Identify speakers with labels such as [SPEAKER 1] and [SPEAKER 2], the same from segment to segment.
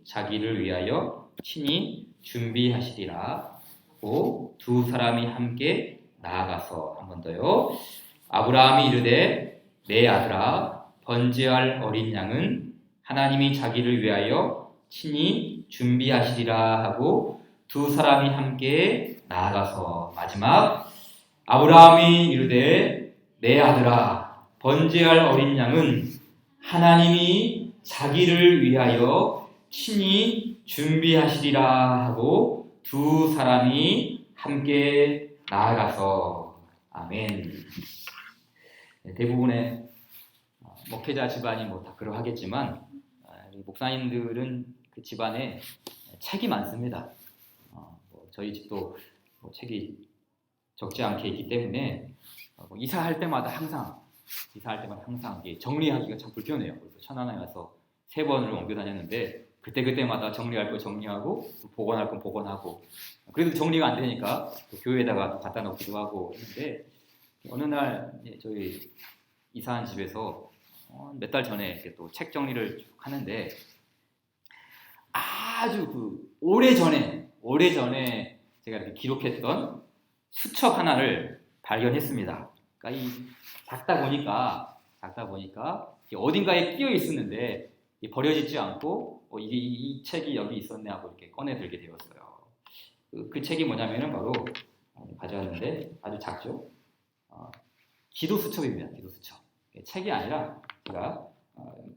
[SPEAKER 1] 자기를 위하여 친히 준비하시리라 하고 두 사람이 함께 나아가서 한 번 더요. 아브라함이 이르되 내 아들아 번제할 어린 양은 하나님이 자기를 위하여 친히 준비하시리라 하고 두 사람이 함께 나아가서 마지막 아브라함이 이르되 내 아들아 번제할 어린 양은 하나님이 자기를 위하여 친히 준비하시리라 하고 두 사람이 함께 나아가서 아멘. 대부분의 목회자 집안이 다 그러하겠지만 목사님들은 그 집안에 책이 많습니다. 저희 집도 책이 적지 않게 있기 때문에 이사할 때마다 항상 정리하기가 참 불편해요. 그래서 천안에 가서 3번을 옮겨 다녔는데 그때마다 정리할 거 정리하고 복원할 건 복원하고 그래도 정리가 안 되니까 교회에다가 갖다 놓기도 하고 했는데 어느 날 저희 이사한 집에서 몇 달 전에 또 책 정리를 쭉 하는데 아주 오래전에 제가 이렇게 기록했던 수첩 하나를 발견했습니다. 그러니까 작다 보니까 어딘가에 끼어 있었는데 버려지지 않고 이 책이 여기 있었네 하고 이렇게 꺼내 들게 되었어요. 그 책이 뭐냐면은 바로 가져왔는데 아주 작죠. 기도 수첩입니다. 기도 수첩. 책이 아니라 제가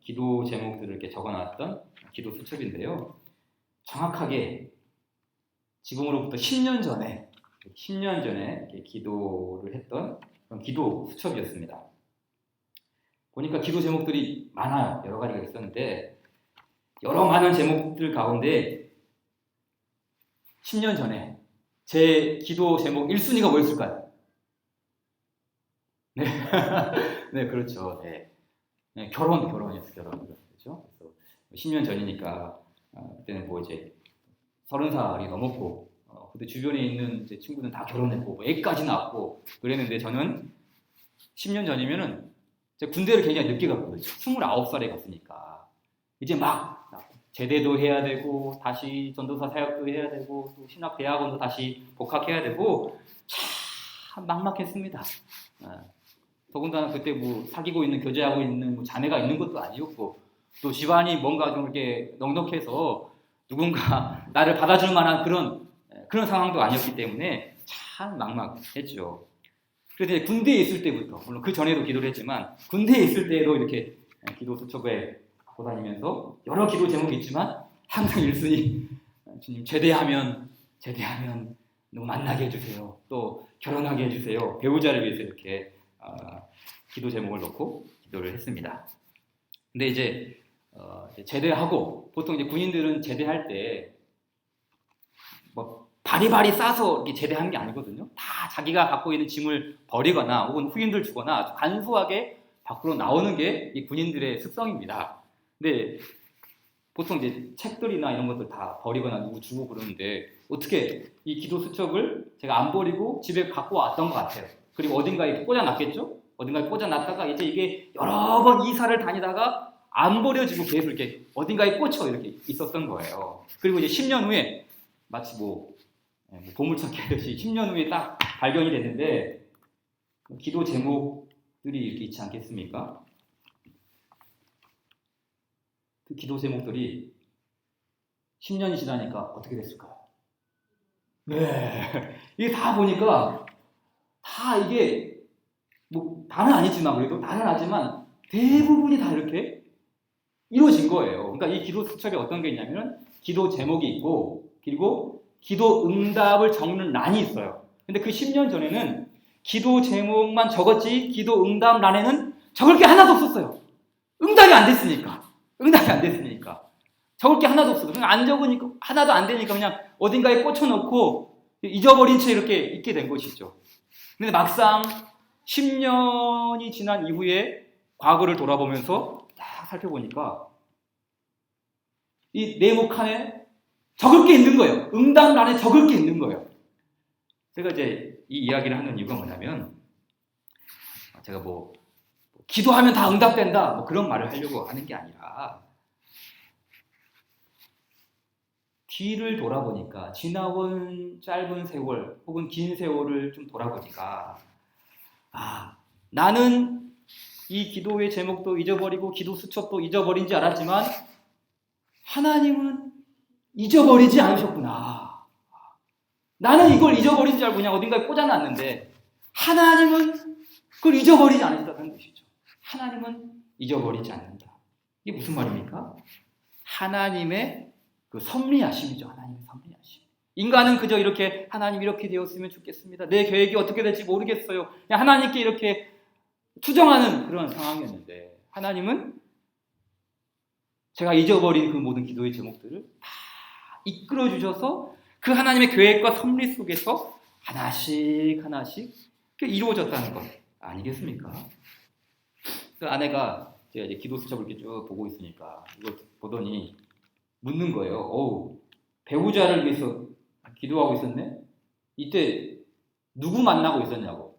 [SPEAKER 1] 기도 제목들을 이렇게 적어놨던 기도 수첩인데요. 정확하게 지금으로부터 10년 전에 이렇게 기도를 했던 그런 기도 수첩이었습니다. 보니까 기도 제목들이 많아요. 여러 가지가 있었는데 여러 많은 제목들 가운데 10년 전에 제 기도 제목 1순위가 뭐였을까요? 네, 네 그렇죠. 네, 결혼이었어요. 그렇죠? 그래서 10년 전이니까 그때는 이제 30살이 넘었고 근데 주변에 있는 제 친구는 다 결혼했고 애까지 낳았고 그랬는데 저는 10년 전이면은 제가 군대를 굉장히 늦게 갔거든요. 29살에 갔으니까 이제 막 제대도 해야 되고 다시 전도사 사역도 해야 되고 또 신학대학원도 다시 복학해야 되고 참 막막했습니다. 더군다나 그때 사귀고 있는 교제하고 있는 자매가 있는 것도 아니었고 또 집안이 뭔가 좀 이렇게 넉넉해서 누군가 나를 받아줄 만한 그런 상황도 아니었기 때문에 참 막막했죠. 그래서 군대에 있을 때부터 물론 그 전에도 기도를 했지만 군대에 있을 때도 이렇게 기도 수첩에 갖고 다니면서 여러 기도 제목이 있지만 항상 1순위 주님 제대하면 너무 만나게 해주세요. 또 결혼하게 해주세요. 배우자를 위해서 이렇게 기도 제목을 놓고 기도를 했습니다. 근데 이제 제대하고 보통 이제 군인들은 제대할 때 바리바리 싸서 이렇게 제대하는 게 아니거든요. 다 자기가 갖고 있는 짐을 버리거나 혹은 후임들 주거나 간소하게 밖으로 나오는 게 이 군인들의 습성입니다. 근데 보통 이제 책들이나 이런 것들 다 버리거나 누구 주고 그러는데 어떻게 이 기도 수첩을 제가 안 버리고 집에 갖고 왔던 것 같아요. 그리고 어딘가에 꽂아놨겠죠? 어딘가에 꽂아놨다가 이제 이게 여러 번 이사를 다니다가 안 버려지고 계속 이렇게 어딘가에 꽂혀 이렇게 있었던 거예요. 그리고 이제 10년 후에 마치 보물찾기 하듯이 10년 후에 딱 발견이 됐는데 기도 제목들이 이렇게 있지 않겠습니까? 그 기도 제목들이 10년이 지나니까 어떻게 됐을까요? 네, 이게 다 보니까 다 이게 다는 아니지만 그래도 다는 하지만 대부분이 다 이렇게 이루어진 거예요. 그러니까 이 기도 수첩에 어떤 게 있냐면 기도 제목이 있고 그리고 기도 응답을 적는 란이 있어요. 근데 그 10년 전에는 기도 제목만 적었지 기도 응답 란에는 적을 게 하나도 없었어요. 응답이 안 됐으니까. 적을 게 하나도 없어요. 그냥 안 적으니까 하나도 안 되니까 그냥 어딘가에 꽂혀놓고 잊어버린 채 이렇게 있게 된 것이죠. 근데 막상 10년이 지난 이후에 과거를 돌아보면서 딱 살펴보니까 이 네모 칸에 적을 게 있는 거예요. 응답란에 적을 게 있는 거예요. 제가 이제 이 이야기를 하는 이유가 뭐냐면 제가 기도하면 다 응답된다 그런 말을 하려고 하는 게 아니라 뒤를 돌아보니까 지나온 짧은 세월 혹은 긴 세월을 좀 돌아보니까 나는 이 기도의 제목도 잊어버리고 기도 수첩도 잊어버린 줄 알았지만 하나님은 잊어버리지 않으셨구나. 나는 이걸 잊어버린 줄 알고 그냥 어딘가에 꽂아놨는데 하나님은 그걸 잊어버리지 않으셨다는 것이죠. 하나님은 잊어버리지 않는다. 이게 무슨 말입니까? 하나님의 그 섭리하심이죠. 하나님의 섭리하심. 인간은 그저 이렇게 하나님 이렇게 되었으면 좋겠습니다. 내 계획이 어떻게 될지 모르겠어요. 그냥 하나님께 이렇게 투정하는 그런 상황이었는데 하나님은 제가 잊어버린 그 모든 기도의 제목들을 다 이끌어 주셔서 그 하나님의 계획과 섭리 속에서 하나씩 이루어졌다는 것 아니겠습니까? 그 아내가 제가 이제 기도 수첩을 이렇게 쭉 보고 있으니까 이걸 보더니 묻는 거예요. 배우자를 위해서 기도하고 있었네? 이때 누구 만나고 있었냐고.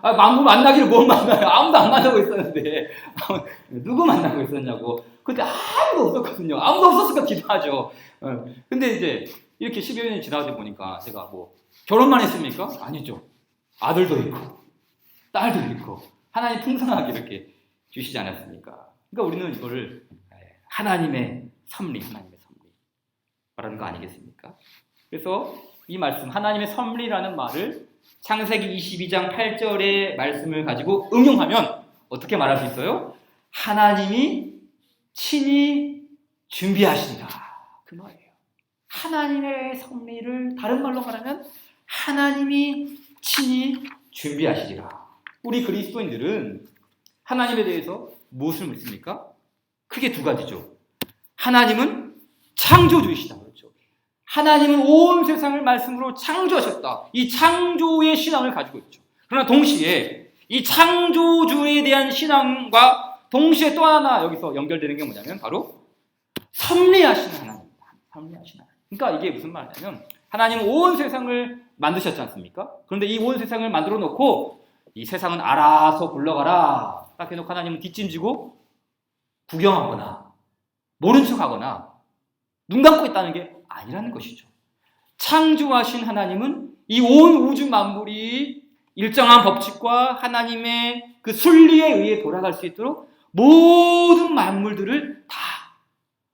[SPEAKER 1] 만나기를 뭘 만나요? 아무도 안 만나고 있었는데 누구 만나고 있었냐고. 그때 아무도 없었거든요. 아무도 없었으니까 기도하죠. 근데 이제 이렇게 10여 년이 지나다 보니까 제가 뭐 결혼만 했습니까? 아니죠. 아들도 있고 딸도 있고 하나님 풍성하게 이렇게 주시지 않았습니까? 그러니까 우리는 이거를 하나님의 섭리 말하는 거 아니겠습니까? 그래서 이 말씀 하나님의 섭리라는 말을 창세기 22장 8절의 말씀을 가지고 응용하면 어떻게 말할 수 있어요? 하나님이 친히 준비하신다. 그 말이에요. 하나님의 섭리를 다른 말로 말하면 하나님이 친히 준비하시리라. 우리 그리스도인들은 하나님에 대해서 무엇을 믿습니까? 크게 두 가지죠. 하나님은 창조주이시다. 그렇죠. 하나님은 온 세상을 말씀으로 창조하셨다. 이 창조의 신앙을 가지고 있죠. 그러나 동시에 이 창조주에 대한 신앙과 동시에 또 하나 여기서 연결되는 게 뭐냐면 바로 섭리하시는 하나님입니다. 섭리하시는 하나님. 그러니까 이게 무슨 말이냐면 하나님은 온 세상을 만드셨지 않습니까? 그런데 이 온 세상을 만들어 놓고 이 세상은 알아서 굴러가라 딱 해놓고 하나님은 뒷짐지고 구경하거나 모른 척하거나 눈 감고 있다는 게 아니라는 것이죠. 창조하신 하나님은 이 온 우주 만물이 일정한 법칙과 하나님의 그 순리에 의해 돌아갈 수 있도록 모든 만물들을 다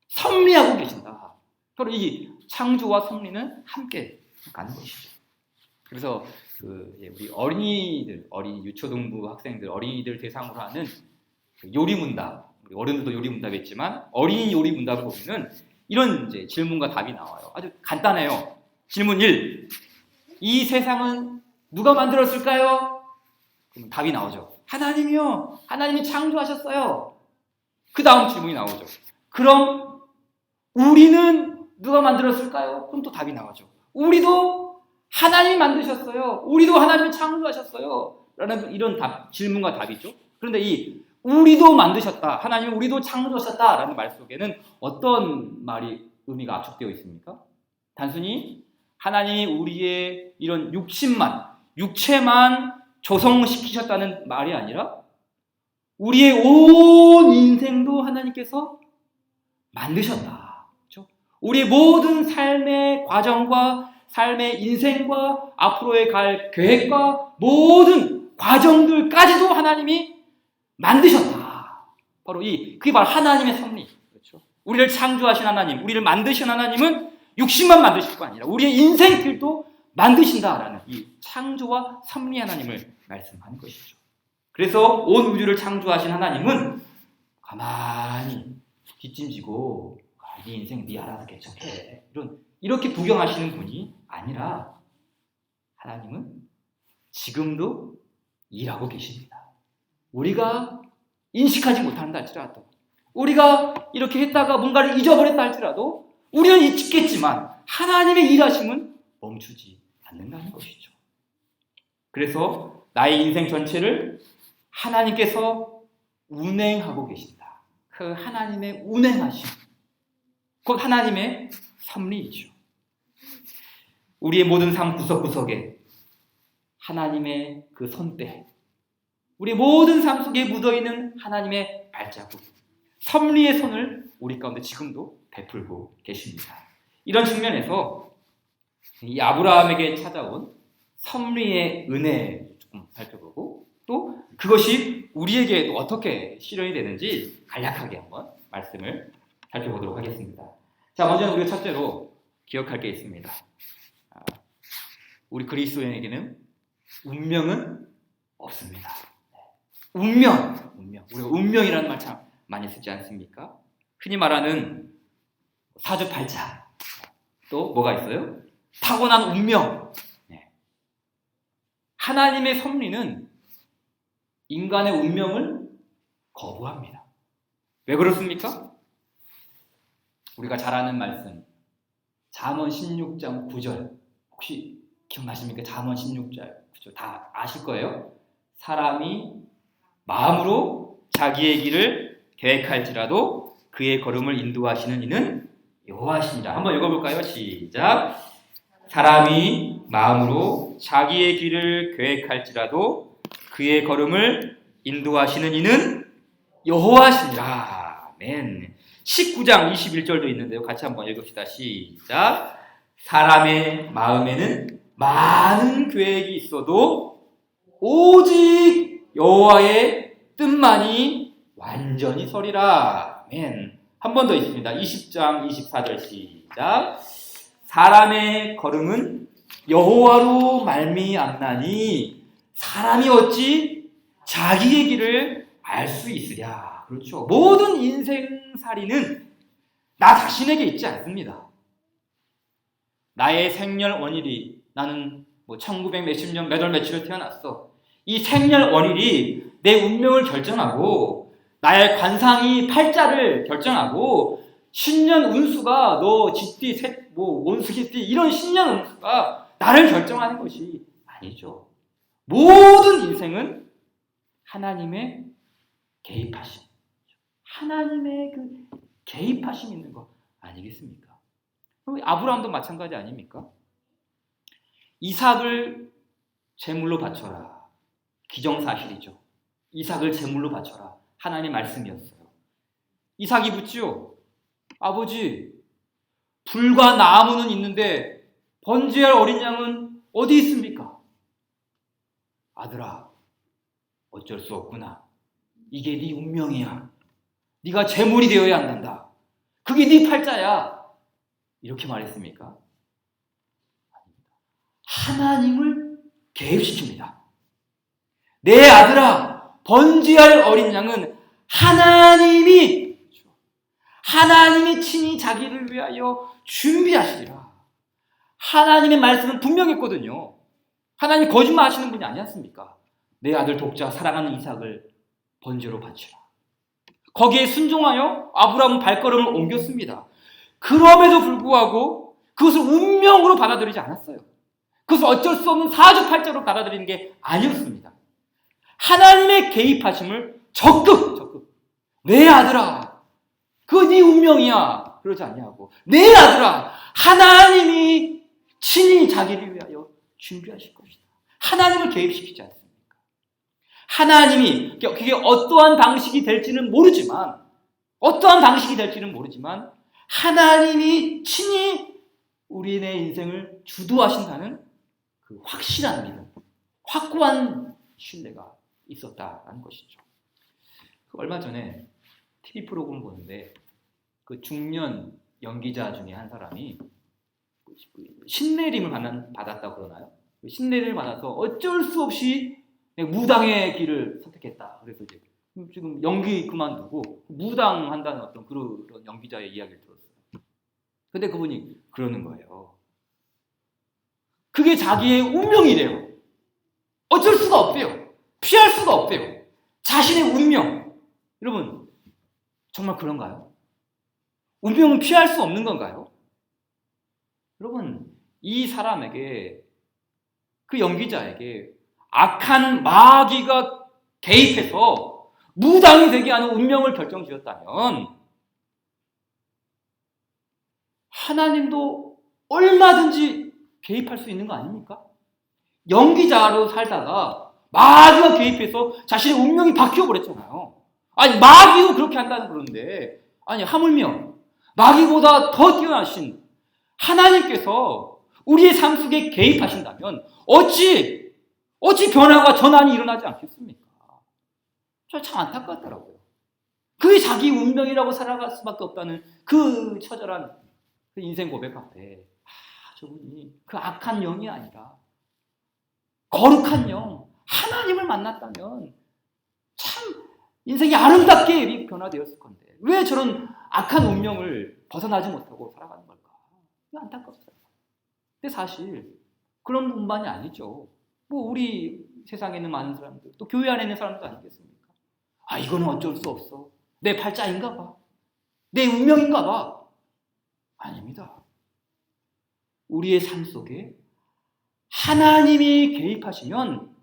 [SPEAKER 1] 섭리하고 계신다. 바로 이 창조와 섭리는 함께 가는 것이죠. 그래서 우리 어린이 유초등부 학생들, 어린이들 대상으로 하는 요리문답, 우리 어른들도 요리문답했지만 어린이 요리문답을 보면은 이런 이제 질문과 답이 나와요. 아주 간단해요. 질문 1. 이 세상은 누가 만들었을까요? 그럼 답이 나오죠. 하나님이요. 하나님이 창조하셨어요. 그 다음 질문이 나오죠. 그럼 우리는 누가 만들었을까요? 그럼 또 답이 나오죠. 우리도 하나님이 만드셨어요. 우리도 하나님이 창조하셨어요. 라는 이런 질문과 답이죠. 그런데 이 우리도 만드셨다. 하나님 우리도 창조하셨다. 라는 말 속에는 어떤 말이 의미가 압축되어 있습니까? 단순히 하나님이 우리의 이런 육체만 조성시키셨다는 말이 아니라 우리의 온 인생도 하나님께서 만드셨다. 그렇죠? 우리의 모든 삶의 과정과 삶의 인생과 앞으로의 갈 계획과 모든 과정들까지도 하나님이 만드셨다. 바로 그게 바로 하나님의 섭리. 그렇죠? 우리를 창조하신 하나님, 우리를 만드신 하나님은 육신만 만드실 거 아니라 우리의 인생길도 만드신다라는 이 창조와 섭리 하나님을 말씀하는 것이죠. 그래서 온 우주를 창조하신 하나님은 가만히 뒷짐지고 네 인생 네 알아서 개척해 이렇게 부경하시는 분이 아니라 하나님은 지금도 일하고 계십니다. 우리가 인식하지 못한다 할지라도 우리가 이렇게 했다가 뭔가를 잊어버렸다 할지라도 우리는 잊겠지만 하나님의 일하심은 멈추지 않는다는 것이죠. 그래서 나의 인생 전체를 하나님께서 운행하고 계신다. 그 하나님의 운행하심, 곧 하나님의 섭리이죠. 우리의 모든 삶 구석구석에 하나님의 그 손때, 우리 모든 삶 속에 묻어있는 하나님의 발자국, 섭리의 손을 우리 가운데 지금도 베풀고 계십니다. 이런 측면에서 이 아브라함에게 찾아온 섭리의 은혜 조금 살펴보고 또 그것이 우리에게 어떻게 실현이 되는지 간략하게 한번 말씀을 살펴보도록 하겠습니다. 자, 먼저 우리가 첫째로 기억할 게 있습니다. 우리 그리스도인에게는 운명은 없습니다. 운명. 우리가 운명이라는 말 참 많이 쓰지 않습니까? 흔히 말하는 사주팔자. 또 뭐가 있어요? 타고난 운명. 하나님의 섭리는 인간의 운명을 거부합니다. 왜 그렇습니까? 우리가 잘 아는 말씀 잠언 16장 9절 혹시 기억나십니까? 잠언 16장 9절 다 아실 거예요. 사람이 마음으로 자기의 길을 계획할지라도 그의 걸음을 인도하시는 이는 여호와시니라. 한번 읽어볼까요? 시작. 사람이 마음으로 자기의 길을 계획할지라도 그의 걸음을 인도하시는 이는 여호와시니라. 아멘. 19장 21절도 있는데요. 같이 한번 읽읍시다. 시작. 사람의 마음에는 많은 계획이 있어도 오직 여호와의 뜻만이 완전히 서리라. 아멘. 한 번 더 있습니다. 20장 24절 시작. 사람의 걸음은 여호와로 말미암나니 사람이 어찌 자기의 길을 알 수 있으랴. 그렇죠. 모든 인생살이는 나 자신에게 있지 않습니다. 나의 생년월일이 나는 1900 몇십 년 몇 월 며칠에 태어났어. 이 생년월일이 내 운명을 결정하고 나의 관상이 팔자를 결정하고 신년 운수가 너 쥐띠, 원수기띠 이런 신년 운수가 나를 결정하는 것이 아니죠. 모든 인생은 하나님의 개입하심, 하나님의 그 개입하심 있는 거 아니겠습니까? 아브라함도 마찬가지 아닙니까? 이삭을 제물로 바쳐라. 기정사실이죠. 이삭을 제물로 바쳐라. 하나님의 말씀이었어요. 이삭이 묻지요. 아버지, 불과 나무는 있는데 번제할 어린 양은 어디 있습니까? 아들아, 어쩔 수 없구나. 이게 네 운명이야. 네가 제물이 되어야 한단다. 그게 네 팔자야. 이렇게 말했습니까? 하나님을 개입시킵니다. 내 아들아, 번제할 어린 양은 하나님이 친히 자기를 위하여 준비하시리라. 하나님의 말씀은 분명했거든요. 하나님 거짓말 하시는 분이 아니지 않습니까? 내 아들 독자 사랑하는 이삭을 번제로 바치라. 거기에 순종하여 아브라함은 발걸음을 옮겼습니다. 그럼에도 불구하고 그것을 운명으로 받아들이지 않았어요. 그것을 어쩔 수 없는 사주팔자로 받아들이는 게 아니었습니다. 하나님의 개입하심을 적극 내 아들아, 그거 네 운명이야. 그러지 않냐고. 내 아들아, 하나님이 친히 자기를 위하여 준비하실 것이다. 하나님을 개입시키지 않습니까? 하나님이 그게 어떠한 방식이 될지는 모르지만 하나님이 친히 우리의 인생을 주도하신다는 그 확실한 믿음, 확고한 신뢰가 있었다는 것이죠. 얼마 전에 TV 프로그램을 보는데 그 중년 연기자 중에 한 사람이 신내림을 받았다고 그러나요? 신내림을 받아서 어쩔 수 없이 무당의 길을 선택했다. 그래서 이제 지금 연기 그만두고 무당한다는 어떤 그런 연기자의 이야기를 들었어요. 근데 그분이 그러는 거예요. 그게 자기의 운명이래요. 어쩔 수가 없대요. 피할 수가 없대요. 자신의 운명. 여러분, 정말 그런가요? 운명은 피할 수 없는 건가요? 여러분, 이 사람에게, 그 연기자에게 악한 마귀가 개입해서 무당이 되게 하는 운명을 결정지었다면 하나님도 얼마든지 개입할 수 있는 거 아닙니까? 연기자로 살다가 마귀가 개입해서 자신의 운명이 바뀌어버렸잖아요. 아니, 마귀도 그렇게 한다는 그런데, 아니, 하물며 마귀보다 더 뛰어나신 하나님께서 우리의 삶 속에 개입하신다면 어찌 변화가 전환이 일어나지 않겠습니까? 저 참 안타깝더라고요. 그게 자기 운명이라고 살아갈 수밖에 없다는 그 처절한 그 인생 고백 앞에 저분이 그 악한 영이 아니라 거룩한 영, 하나님을 만났다면 참 인생이 아름답게 변화되었을 건데 왜 저런 악한 운명을 벗어나지 못하고 살아가는 걸까? 안타깝어요. 근데 사실 그런 분만이 아니죠. 뭐 우리 세상에 있는 많은 사람들, 또 교회 안에 있는 사람도 아니겠습니까? 이거는 어쩔 수 없어. 내 팔자인가 봐. 내 운명인가 봐. 아닙니다. 우리의 삶 속에 하나님이 개입하시면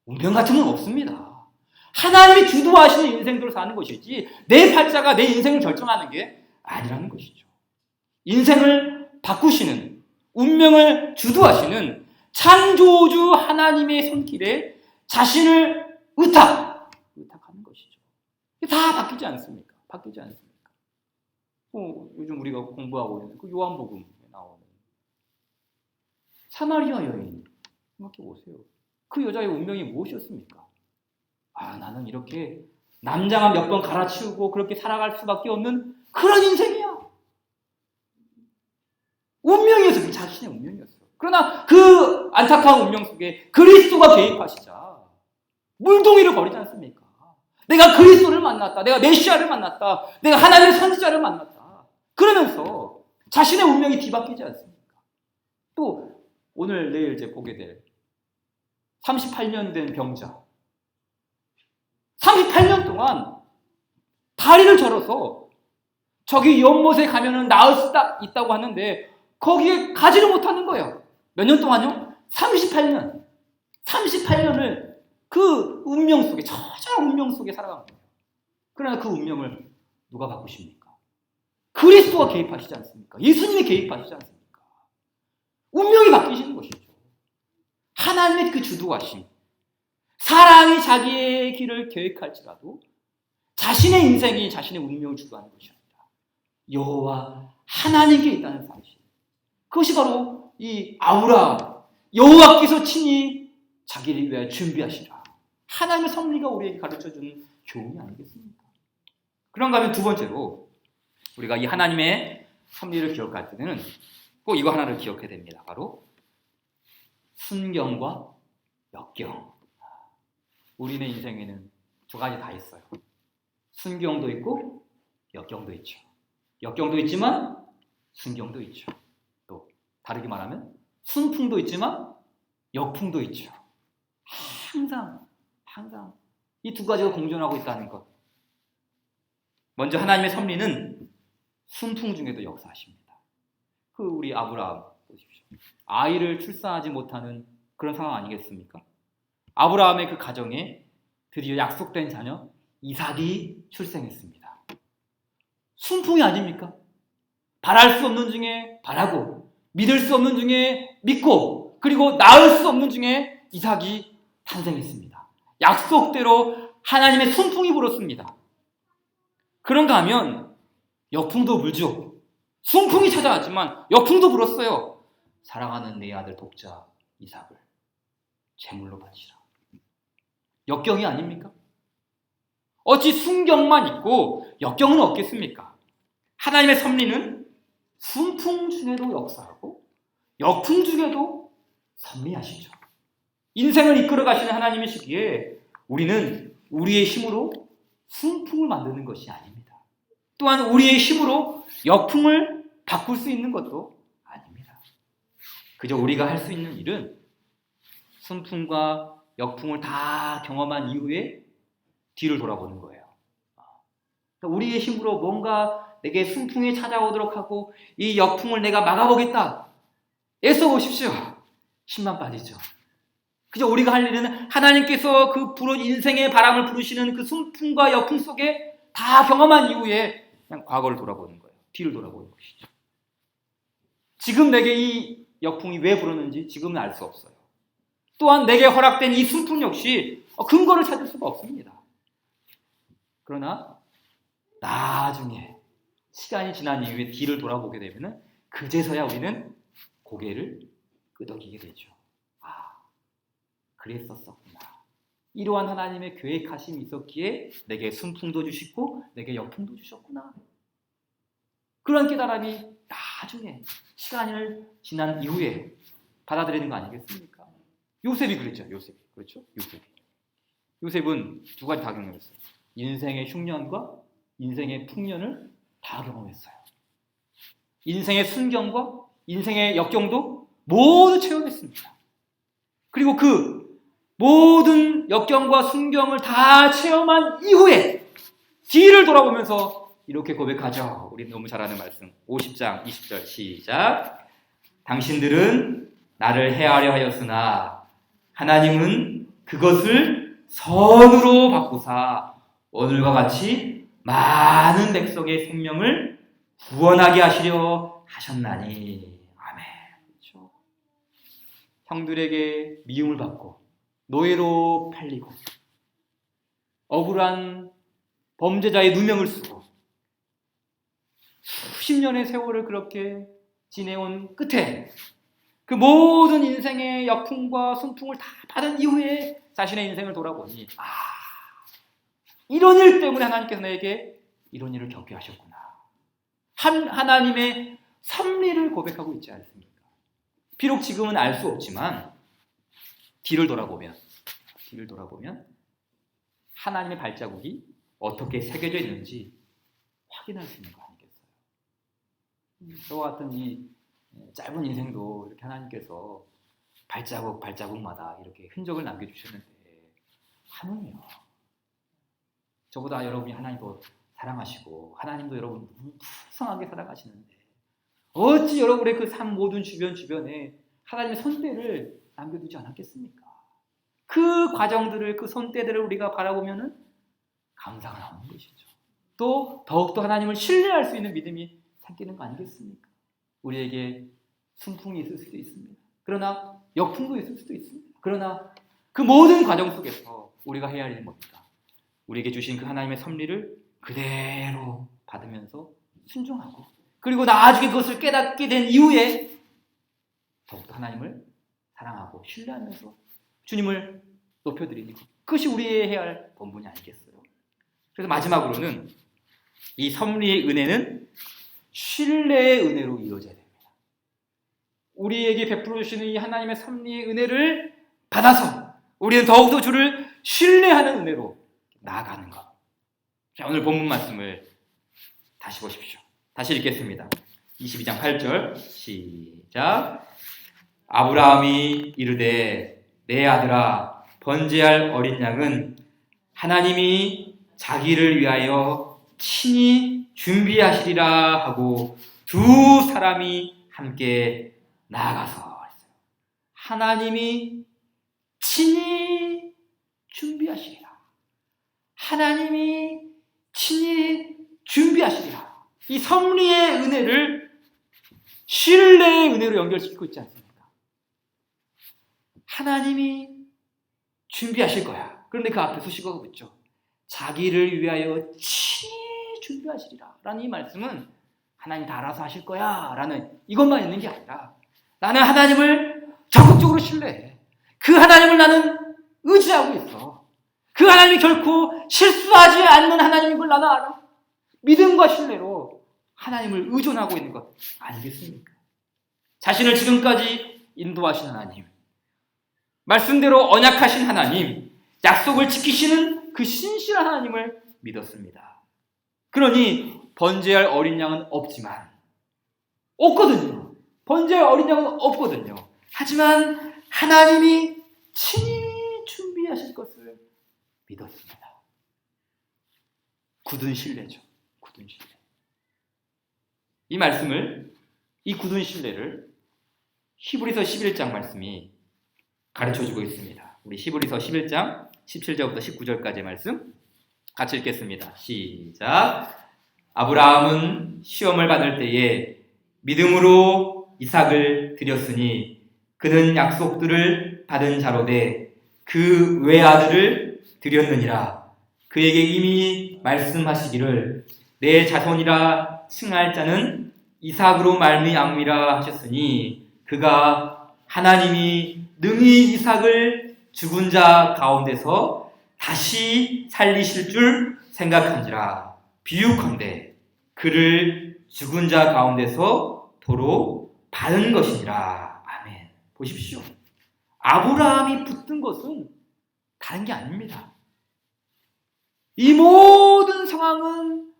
[SPEAKER 1] 운명 같은 건 없습니다. 하나님이 주도하시는 인생들을 사는 것이지 내 팔자가 내 인생을 결정하는 게 아니라는 것이죠. 인생을 바꾸시는, 운명을 주도하시는 창조주 하나님의 손길에 자신을 의탁하는 것이죠. 다 바뀌지 않습니까? 바뀌지 않습니까? 요즘 우리가 공부하고 있는 그 요한복음에 나오는 사마리아 여인 생각해 보세요. 그 여자의 운명이 무엇이었습니까? 나는 이렇게 남자만 몇 번 갈아치우고 그렇게 살아갈 수밖에 없는 그런 인생이야. 운명이었어요. 자신의 운명이었어요. 그러나 그 안타까운 운명 속에 그리스도가 개입하시자 물동이를 벌이지 않습니까? 내가 그리스도를 만났다. 내가 메시아를 만났다. 내가 하나님의 선지자를 만났다. 그러면서 자신의 운명이 뒤바뀌지 않습니까? 또 오늘 내일 이제 보게 될 38년 된 병자. 38년 동안 다리를 절어서 저기 연못에 가면은 나을 수 있다고 하는데 거기에 가지를 못하는 거예요. 몇 년 동안요? 38년. 38년을 그 운명 속에, 처절한 운명 속에 살아간 거예요. 그러나 그 운명을 누가 바꾸십니까? 그리스도가 개입하시지 않습니까? 예수님이 개입하시지 않습니까? 운명이 바뀌시는 것이죠. 하나님의 그 주도하심. 사람이 자기의 길을 계획할지라도 자신의 인생이 자신의 운명을 주도하는 것이 아니라 여호와 하나님께 있다는 사실. 그것이 바로 이 아브라함, 여호와께서 친히 자기를 위하여 준비하시라. 하나님의 섭리가 우리에게 가르쳐주는 교훈이 아니겠습니까? 그런가 하면 두 번째로 우리가 이 하나님의 섭리를 기억할 때는 꼭 이거 하나를 기억해야 됩니다. 바로 순경과 역경. 우리네 인생에는 두 가지 다 있어요. 순경도 있고 역경도 있죠. 역경도 있지만 순경도 있죠. 또 다르게 말하면 순풍도 있지만 역풍도 있죠. 항상 이 두 가지가 공존하고 있다는 것. 먼저 하나님의 섭리는 순풍 중에도 역사하십니다. 그 우리 아브라함 보십시오. 아이를 출산하지 못하는 그런 상황 아니겠습니까? 아브라함의 그 가정에 드디어 약속된 자녀 이삭이 출생했습니다. 순풍이 아닙니까? 바랄 수 없는 중에 바라고 믿을 수 없는 중에 믿고 그리고 낳을 수 없는 중에 이삭이 탄생했습니다. 약속대로 하나님의 순풍이 불었습니다. 그런가 하면 역풍도 불죠. 순풍이 찾아왔지만 역풍도 불었어요. 사랑하는 내 아들 독자 이삭을 제물로 바치라. 역경이 아닙니까? 어찌 순경만 있고 역경은 없겠습니까? 하나님의 섭리는 순풍 중에도 역사하고 역풍 중에도 섭리하시죠. 인생을 이끌어 가시는 하나님이시기에 우리는 우리의 힘으로 순풍을 만드는 것이 아닙니다. 또한 우리의 힘으로 역풍을 바꿀 수 있는 것도 아닙니다. 그저 우리가 할 수 있는 일은 순풍과 역풍을 다 경험한 이후에 뒤를 돌아보는 거예요. 우리의 힘으로 뭔가 내게 순풍이 찾아오도록 하고 이 역풍을 내가 막아보겠다. 애써 보십시오. 힘만 빠지죠. 그저 우리가 할 일은 하나님께서 그 인생의 바람을 부르시는 그 순풍과 역풍 속에 다 경험한 이후에 그냥 과거를 돌아보는 거예요. 뒤를 돌아보는 것이죠. 지금 내게 이 역풍이 왜 불었는지 지금은 알 수 없어요. 또한 내게 허락된 이 순풍 역시 근거를 찾을 수가 없습니다. 그러나 나중에 시간이 지난 이후에 뒤를 돌아보게 되면 그제서야 우리는 고개를 끄덕이게 되죠. 아, 그랬었구나. 이러한 하나님의 계획하심이 있었기에 내게 순풍도 주시고 내게 역풍도 주셨구나. 그런 깨달음이 나중에 시간을 지난 이후에 받아들이는 거 아니겠습니까? 요셉이 그랬죠. 요셉이. 그렇죠? 요셉은 두 가지 다 경험했어요. 인생의 흉년과 인생의 풍년을 다 경험했어요. 인생의 순경과 인생의 역경도 모두 체험했습니다. 그리고 그 모든 역경과 순경을 다 체험한 이후에 뒤를 돌아보면서 이렇게 고백하죠. 우리 너무 잘 아는 말씀 50장 20절 시작. 당신들은 나를 해하려 하였으나 하나님은 그것을 선으로 바꾸사 오늘과 같이 많은 백성의 생명을 구원하게 하시려 하셨나니. 아멘. 그렇죠? 형들에게 미움을 받고 노예로 팔리고 억울한 범죄자의 누명을 쓰고 수십 년의 세월을 그렇게 지내온 끝에 그 모든 인생의 역풍과 순풍을 다 받은 이후에 자신의 인생을 돌아보니 이런 일 때문에 하나님께서 내게 이런 일을 겪게 하셨구나. 하나님의 섭리를 고백하고 있지 않습니까? 비록 지금은 알 수 없지만 뒤를 돌아보면 하나님의 발자국이 어떻게 새겨져 있는지 확인할 수 있는 거 아니겠어요? 저와 같은 이 짧은 인생도 이렇게 하나님께서 발자국마다 이렇게 흔적을 남겨주셨는데 하물며 저보다 여러분이 하나님 더 사랑하시고 하나님도 여러분 풍성하게 사랑하시는데 어찌 여러분의 그 삶 모든 주변에 하나님의 손때를 남겨두지 않았겠습니까? 그 과정들을 그 손때들을 우리가 바라보면은 감사가 나오는 것이죠. 또 더욱더 하나님을 신뢰할 수 있는 믿음이 생기는 거 아니겠습니까? 우리에게 순풍이 있을 수도 있습니다. 그러나 역풍도 있을 수도 있습니다. 그러나 그 모든 과정 속에서 우리가 해야 할 일은 뭡니까? 우리에게 주신 그 하나님의 섭리를 그대로 받으면서 순종하고 그리고 나중에 그것을 깨닫게 된 이후에 더욱더 하나님을 사랑하고 신뢰하면서 주님을 높여드리는 것. 그것이 우리의 해야 할 본분이 아니겠어요? 그래서 마지막으로는 이 섭리의 은혜는 신뢰의 은혜로 이루어져야 됩니다. 우리에게 베풀어 주시는 이 하나님의 섭리의 은혜를 받아서 우리는 더욱더 주를 신뢰하는 은혜로 나아가는 것. 자, 오늘 본문 말씀을 다시 보십시오. 다시 읽겠습니다. 22장 8절 시작. 아브라함이 이르되 내 아들아 번제할 어린 양은 하나님이 자기를 위하여 친히 준비하시리라 하고 두 사람이 함께 나아가서 했어요. 하나님이 친히 준비하시리라. 하나님이 친히 준비하시리라. 이 섭리의 은혜를 신뢰의 은혜로 연결시키고 있지 않습니까? 하나님이 준비하실 거야. 그런데 그 앞에 수식어가 붙죠. 자기를 위하여 친히 준비하시리라 라는 이 말씀은 하나님 다 알아서 하실 거야 라는 이것만 있는 게 아니라 나는 하나님을 적극적으로 신뢰해. 그 하나님을 나는 의지하고 있어. 그 하나님이 결코 실수하지 않는 하나님인 걸 나는 알아. 믿음과 신뢰로 하나님을 의존하고 있는 것 아니겠습니까? 자신을 지금까지 인도하신 하나님, 말씀대로 언약하신 하나님, 약속을 지키시는 그 신실한 하나님을 믿었습니다. 그러니 번제할 어린 양은 없거든요. 번제할 어린 양은 없거든요. 하지만 하나님이 친히 준비하실 것을 믿었습니다. 굳은 신뢰죠. 굳은 신뢰. 이 굳은 신뢰를 히브리서 11장 말씀이 가르쳐주고 있습니다. 우리 히브리서 11장 17절부터 19절까지의 말씀 같이 읽겠습니다. 시작. 아브라함은 시험을 받을 때에 믿음으로 이삭을 드렸으니 그는 약속들을 받은 자로되 그 외아들을 드렸느니라. 그에게 이미 말씀하시기를 내 자손이라 칭할 자는 이삭으로 말미암으리라 하셨으니 그가 하나님이 능히 이삭을 죽은 자 가운데서 다시 살리실 줄 생각한지라. 비유컨대 그를 죽은 자 가운데서 도로 받은 것이니라. 아멘. 보십시오. 아브라함이 붙든 것은 다른 게 아닙니다. 이 모든 상황은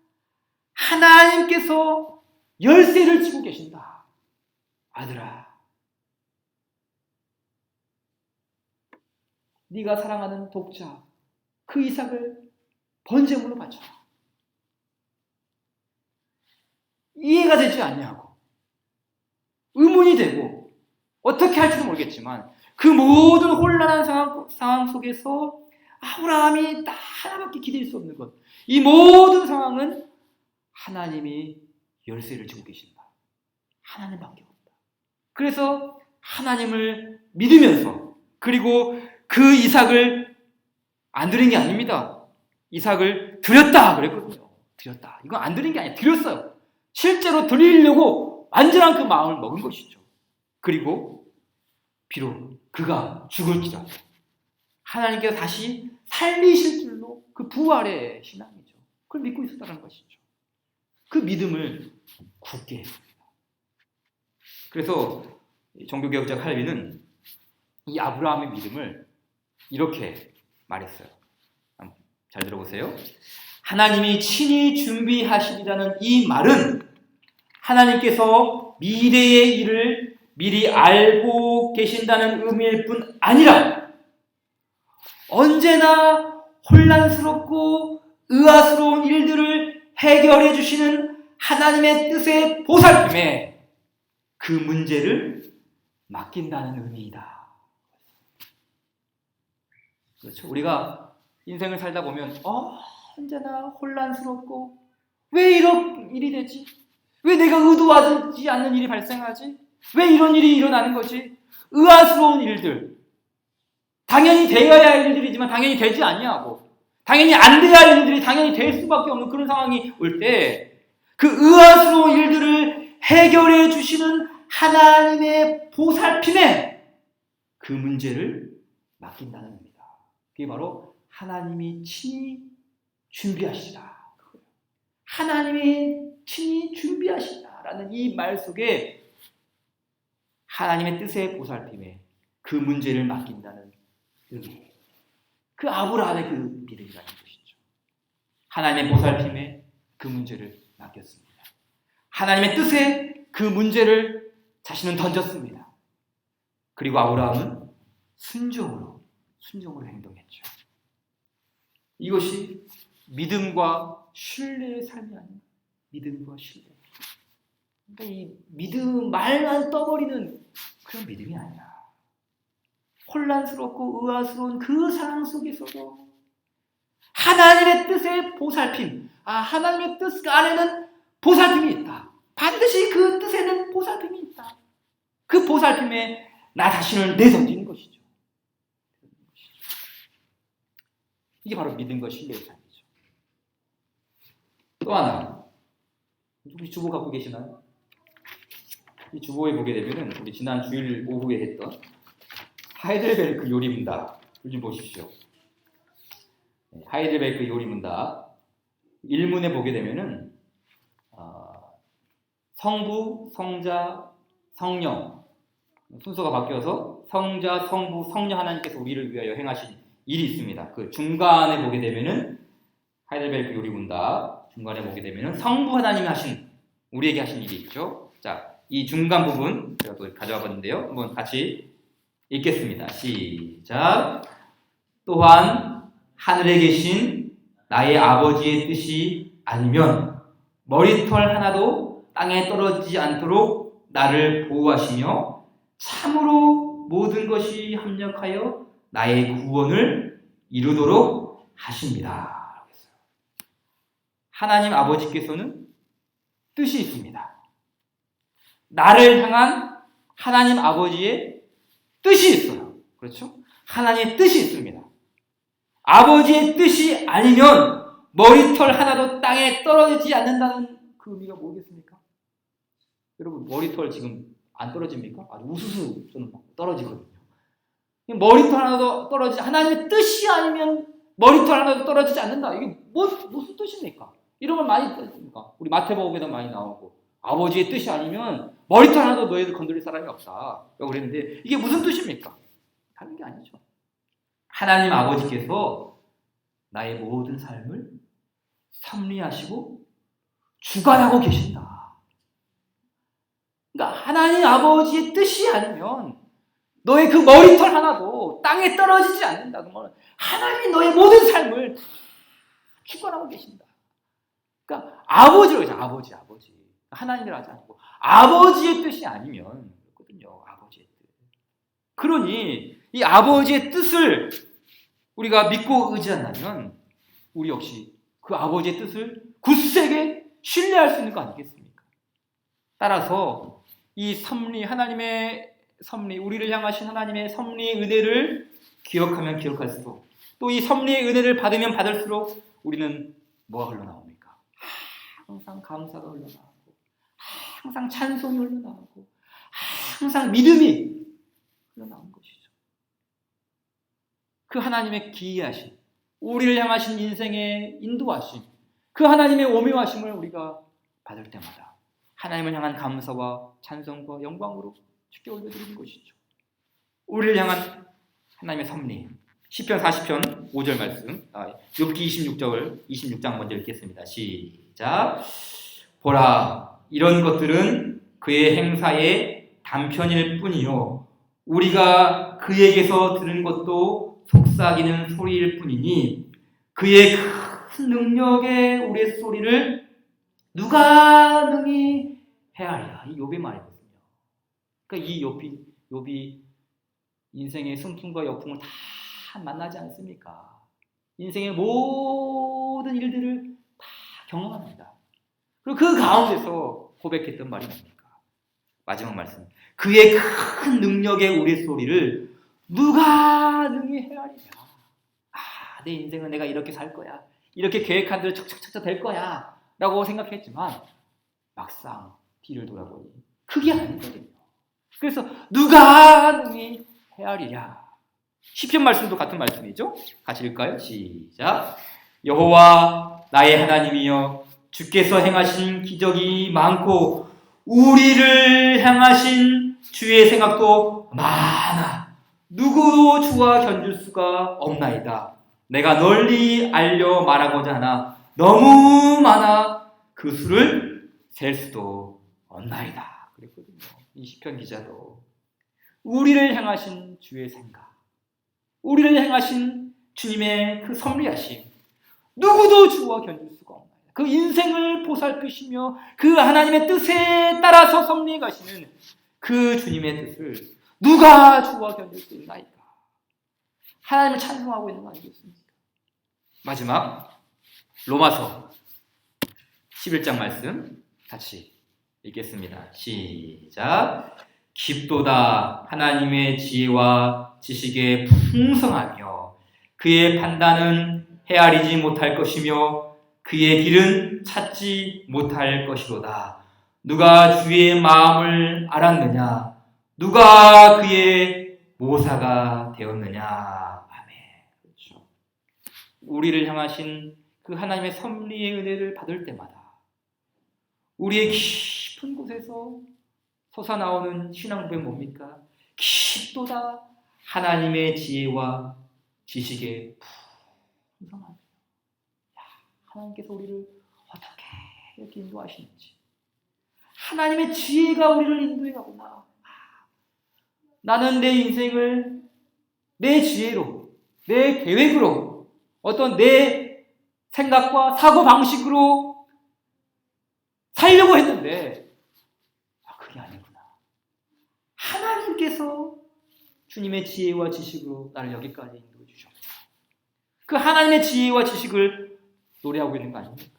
[SPEAKER 1] 하나님께서 열쇠를 쥐고 계신다. 아들아, 네가 사랑하는 독자 그 이삭을 번제물로 바쳐라. 이해가 되지 않냐고 의문이 되고 어떻게 할지는 모르겠지만 그 모든 혼란한 상황 속에서 아브라함이 딱 하나밖에 기댈 수 없는 것, 이 모든 상황은 하나님이 열쇠를 쥐고 계신다. 하나님밖에 없다. 그래서 하나님을 믿으면서, 그리고 그 이삭을 안 드린 게 아닙니다. 이삭을 드렸다 그랬거든요. 드렸다. 이건 안 드린 게 아니라 드렸어요. 실제로 드리려고 완전한 그 마음을 먹은 것이죠. 그리고 비록 그가 죽을지라도 하나님께서 다시 살리실 줄로 그 부활의 신앙이죠. 그걸 믿고 있었다는 것이죠. 그 믿음을 굳게 했습니다. 그래서 종교개혁자 칼빈은 이 아브라함의 믿음을 이렇게 말했어요. 잘 들어보세요. 하나님이 친히 준비하시리라는 이 말은 하나님께서 미래의 일을 미리 알고 계신다는 의미일 뿐 아니라 언제나 혼란스럽고 의아스러운 일들을 해결해 주시는 하나님의 뜻의 보살핌에 그 문제를 맡긴다는 의미이다. 그렇죠. 우리가 인생을 살다 보면 언제나 혼란스럽고 왜 이런 일이 되지? 왜 내가 의도하지 않는 일이 발생하지? 왜 이런 일이 일어나는 거지? 의아스러운 일들, 당연히 되어야 할 일들이지만 당연히 되지 아니하고 당연히 안 돼야 할 일들이 당연히 될 수밖에 없는 그런 상황이 올 때 그 의아스러운 일들을 해결해 주시는 하나님의 보살핌에 그 문제를 맡긴다는 겁니다. 그게 바로 하나님이 친히 준비하시라. 하나님이 친히 준비하시라라는 이 말 속에 하나님의 뜻의 보살핌에 그 문제를 맡긴다는 의미. 그 아브라함의 그 믿음이라는 것이죠. 하나님의 보살핌에 그 문제를 맡겼습니다. 하나님의 뜻에 그 문제를 자신은 던졌습니다. 그리고 아브라함은 순종으로 행동했죠. 이것이 믿음과 신뢰의 삶이 아닙니다. 믿음과 신뢰. 그러니까 이 믿음 말만 떠버리는 그런 믿음이 아니라 혼란스럽고 의아스러운 그 상황 속에서도 하나님의 뜻의 보살핌, 하나님의 뜻 안에는 보살핌이 있다. 반드시 그 뜻에는 보살핌이 있다. 그 보살핌에 나 자신을 내던지는 것이죠. 이게 바로 믿음과 신뢰의 삶이죠. 또 하나, 우리 주보 갖고 계시나요? 이 주보에 보게 되면은 우리 지난 주일 오후에 했던 하이델베르크 요리문답 좀 보십시오. 하이델베르크 요리문답 1문에 보게 되면은 성부, 성자, 성령 순서가 바뀌어서 성자, 성부, 성령 하나님께서 우리를 위하여 행하신 일이 있습니다. 그 중간에 보게 되면은 하이델베르크 요리문답 중간에 보게 되면은 성부 하나님이 우리에게 하신 일이 있죠. 자, 이 중간 부분 제가 또 가져와 봤는데요. 한번 같이 읽겠습니다. 시작. 또한 하늘에 계신 나의 아버지의 뜻이 아니면 머리털 하나도 땅에 떨어지지 않도록 나를 보호하시며 참으로 모든 것이 합력하여 나의 구원을 이루도록 하십니다. 하나님 아버지께서는 뜻이 있습니다. 나를 향한 하나님 아버지의 뜻이 있어요. 그렇죠? 하나님의 뜻이 있습니다. 아버지의 뜻이 아니면 머리털 하나도 땅에 떨어지지 않는다는 그 의미가 뭐겠습니까? 여러분 머리털 지금 안 떨어집니까? 아주 우수수 저는 막 떨어지거든요. 머리털 하나도 떨어지지 하나님의 뜻이 아니면 머리털 하나도 떨어지지 않는다. 이게 무슨 뜻입니까? 이런 걸 많이 뜻입니까? 우리 마태복음에도 많이 나오고 아버지의 뜻이 아니면 머리털 하나도 너희들 건드릴 사람이 없다. 그랬는데 이게 무슨 뜻입니까? 다른 게 아니죠. 하나님 아버지께서 나의 모든 삶을 섭리하시고 주관하고 계신다. 그러니까 하나님 아버지의 뜻이 아니면 너의 그 머리털 하나도 땅에 떨어지지 않는다. 그러면 하나님이 너의 모든 삶을 주관하고 계신다. 그러니까 아버지로 하죠. 아버지. 하나님이라 하지 않고 아버지의 뜻이 아니면 그렇거든요. 아버지의 뜻. 그러니 이 아버지의 뜻을 우리가 믿고 의지한다면 우리 역시 그 아버지의 뜻을 굳세게 신뢰할 수 있는 거 아니겠습니까? 따라서 이 섭리, 하나님의 섭리, 우리를 향하신 하나님의 섭리의 은혜를 기억하면 기억할수록 또 이 섭리의 은혜를 받으면 받을수록 우리는 뭐가 흘러나옵니까? 항상 감사가 흘러나오고 항상 찬송이 흘러나오고 항상 믿음이 흘러나오는 것이죠. 그 하나님의 기이하심, 우리를 향하신 인생의 인도하심, 그 하나님의 오묘하심을 우리가 받을 때마다 하나님을 향한 감사와 찬송과 영광으로 주께 올려드리는 것이죠. 우리를 향한 하나님의 섭리. 시편 40편 5절 말씀, 욥기 26장 먼저 읽겠습니다. 시작. 보라, 이런 것들은 그의 행사의 단편일 뿐이요 우리가 그에게서 들은 것도 속삭이는 소리일 뿐이니 그의 큰 능력에 우리의 소리를 누가 능히 헤아리라. 이 욥의 말이거든요. 그러니까 이 욥이 인생의 승풍과 역풍을 다 만나지 않습니까? 인생의 모든 일들을 다 경험합니다. 그리고 그 가운데서 고백했던 말이 뭡니까? 마지막 말씀. 그의 큰 능력에 우리의 소리를 누가 능히 헤아리랴. 내 인생은 내가 이렇게 살 거야. 이렇게 계획한 대로 척척척척 될 거야. 라고 생각했지만 막상 뒤를 돌아보니 그게 아니거든요. 그래서 누가 능히 헤아리랴. 시편 말씀도 같은 말씀이죠. 같이 읽을까요? 시작. 여호와 나의 하나님이여 주께서 행하신 기적이 많고 우리를 향하신 주의 생각도 많아. 누구도 주와 견줄 수가 없나이다. 내가 널리 알려 말하고자 하나 너무 많아 그 수를 셀 수도 없나이다. 그랬거든요. 이 시편 기자도 우리를 향하신 주의 생각, 우리를 향하신 주님의 그 섭리하심, 누구도 주와 견줄 수가 없나이다. 그 인생을 보살피시며 그 하나님의 뜻에 따라서 섭리해 가시는 그 주님의 뜻을 누가 주와 견딜 수 있나이까? 하나님을 찬송하고 있는 거 아니겠습니까? 마지막 로마서 11장 말씀 같이 읽겠습니다. 시작. 깊도다 하나님의 지혜와 지식의 풍성하며 그의 판단은 헤아리지 못할 것이며 그의 길은 찾지 못할 것이로다. 누가 주의 마음을 알았느냐? 누가 그의 모사가 되었느냐? 아멘. 그렇죠. 우리를 향하신 그 하나님의 섭리의 은혜를 받을 때마다 우리의 깊은 곳에서 솟아나오는 신앙 고백 뭡니까? 깊도다 하나님의 지혜와 지식의 풍성함. 하나님께서 우리를 어떻게 이렇게 인도하시는지, 하나님의 지혜가 우리를 인도해 가구나. 나는 내 인생을 내 지혜로, 내 계획으로, 어떤 내 생각과 사고 방식으로 살려고 했는데 그게 아니구나. 하나님께서 주님의 지혜와 지식으로 나를 여기까지 인도해 주셨다. 그 하나님의 지혜와 지식을 노래하고 있는 거 아닙니까?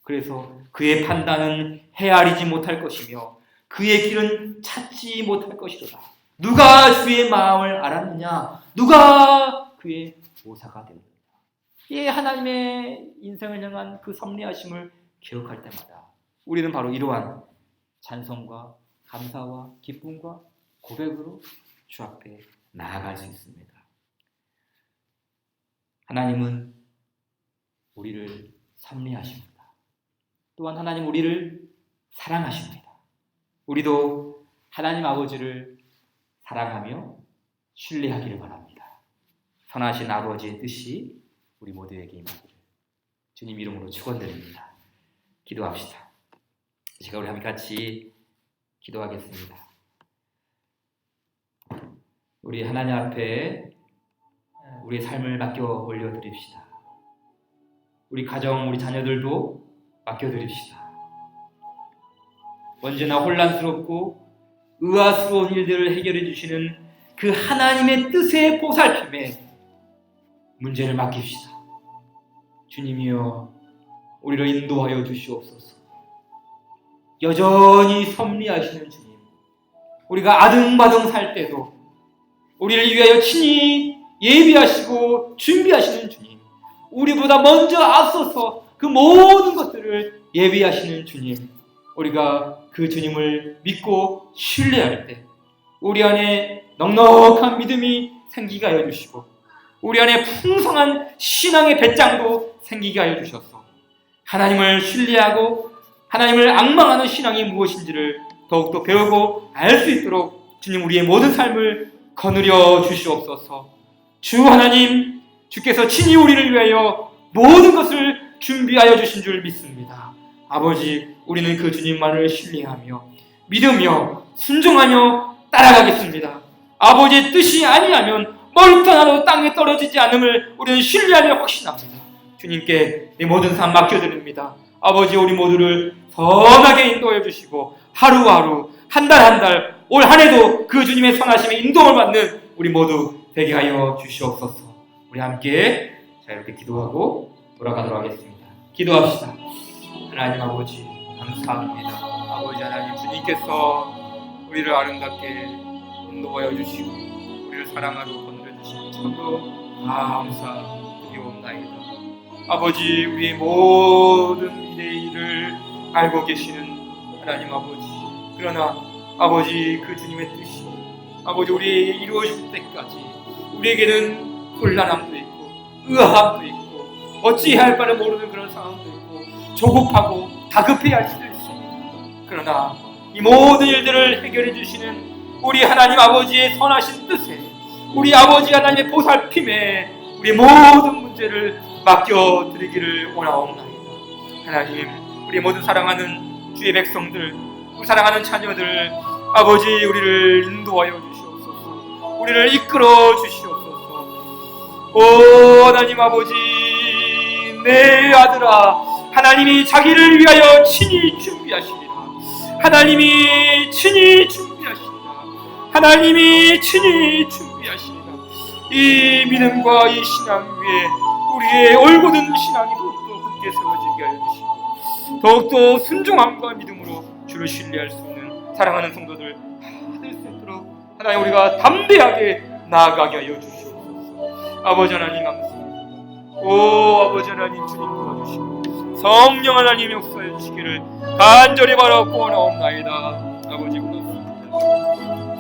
[SPEAKER 1] 그래서 그의 판단은 헤아리지 못할 것이며 그의 길은 찾지 못할 것이로다. 누가 주의 마음을 알았느냐? 누가 그의 모사가 되느냐? 이 하나님의 인생을 향한 그 섭리하심을 기억할 때마다 우리는 바로 이러한 찬송과 감사와 기쁨과 고백으로 주 앞에 나아갈 수 있습니다. 하나님은 우리를 섭리하십니다. 또한 하나님 우리를 사랑하십니다. 우리도 하나님 아버지를 사랑하며 신뢰하기를 바랍니다. 선하신 아버지의 뜻이 우리 모두에게 임하기를 주님 이름으로 축원드립니다. 기도합시다. 이 시간 우리 함께 같이 기도하겠습니다. 우리 하나님 앞에 우리의 삶을 맡겨 올려드립시다. 우리 가정, 우리 자녀들도 맡겨드립시다. 언제나 혼란스럽고 의아스러운 일들을 해결해 주시는 그 하나님의 뜻의 보살핌에 문제를 맡깁시다. 주님이여 우리를 인도하여 주시옵소서. 여전히 섭리하시는 주님, 우리가 아등바등 살 때도 우리를 위하여 친히 예비하시고 준비하시는 주님, 우리보다 먼저 앞서서 그 모든 것들을 예비하시는 주님, 우리가 그 주님을 믿고 신뢰할 때 우리 안에 넉넉한 믿음이 생기게 하여 주시고 우리 안에 풍성한 신앙의 배짱도 생기게 하여 주셔서 하나님을 신뢰하고 하나님을 앙망하는 신앙이 무엇인지를 더욱더 배우고 알 수 있도록 주님 우리의 모든 삶을 거느려 주시옵소서. 주 하나님, 주께서 친히 우리를 위하여 모든 것을 준비하여 주신 줄 믿습니다. 아버지, 우리는 그 주님만을 신뢰하며 믿으며 순종하며 따라가겠습니다. 아버지의 뜻이 아니하면 머리도 하나도 땅에 떨어지지 않음을 우리는 신뢰하며 확신합니다. 주님께 내 모든 삶 맡겨드립니다. 아버지, 우리 모두를 선하게 인도해 주시고 하루하루, 한 달 한 달, 올 한 해도 그 주님의 선하심에 인도를 받는 우리 모두 되게 하여 주시옵소서. 우리 함께 자 이렇게 기도하고 돌아가도록 하겠습니다. 기도합시다. 하나님 아버지 감사합니다. 아버지 하나님, 주님께서 우리를 아름답게 인도하여 주시고 우리를 사랑하러 건드려 주시니 참으로 감사드리옵나이다. 아버지, 우리의 모든 미래의 일을 알고 계시는 하나님 아버지, 그러나 아버지 그 주님의 뜻이 아버지 우리 이루어질 때까지 우리에게는 혼란함도 있고 의아함도 있고 어찌해야 할 바를 모르는 그런 상황도 있고 조급하고 다급해야 할 수도 있습니다. 그러나 이 모든 일들을 해결해 주시는 우리 하나님 아버지의 선하신 뜻에 우리 아버지 하나님의 보살핌에 우리 모든 문제를 맡겨드리기를 원하옵나이다. 하나님, 우리 모든 사랑하는 주의 백성들, 우리 사랑하는 자녀들, 아버지 우리를 인도하여 주시옵소서. 우리를 이끌어 주시옵소서. 오 하나님 아버지, 내 아들아, 하나님이 자기를 위하여 친히 준비하시리라. 하나님이 친히 준비하시리라. 하나님이 친히 준비하시리라. 이 믿음과 이 신앙 위에 우리의 올곧은 신앙이 더욱더 굳게 세워지게 하여 주시고 더욱더 순종함과 믿음으로 주를 신뢰할 수 있는 사랑하는 성도들 다 될 수 있도록 하나님 우리가 담대하게 나아가게 하여 주시옵소서. 아버지 하나님 감사합니다. 오 아버지 하나님, 주님 도와주시고 성령 하나님 역사해 주시기를 간절히 바라고 원하옵나이다. 아버지 고맙습니다.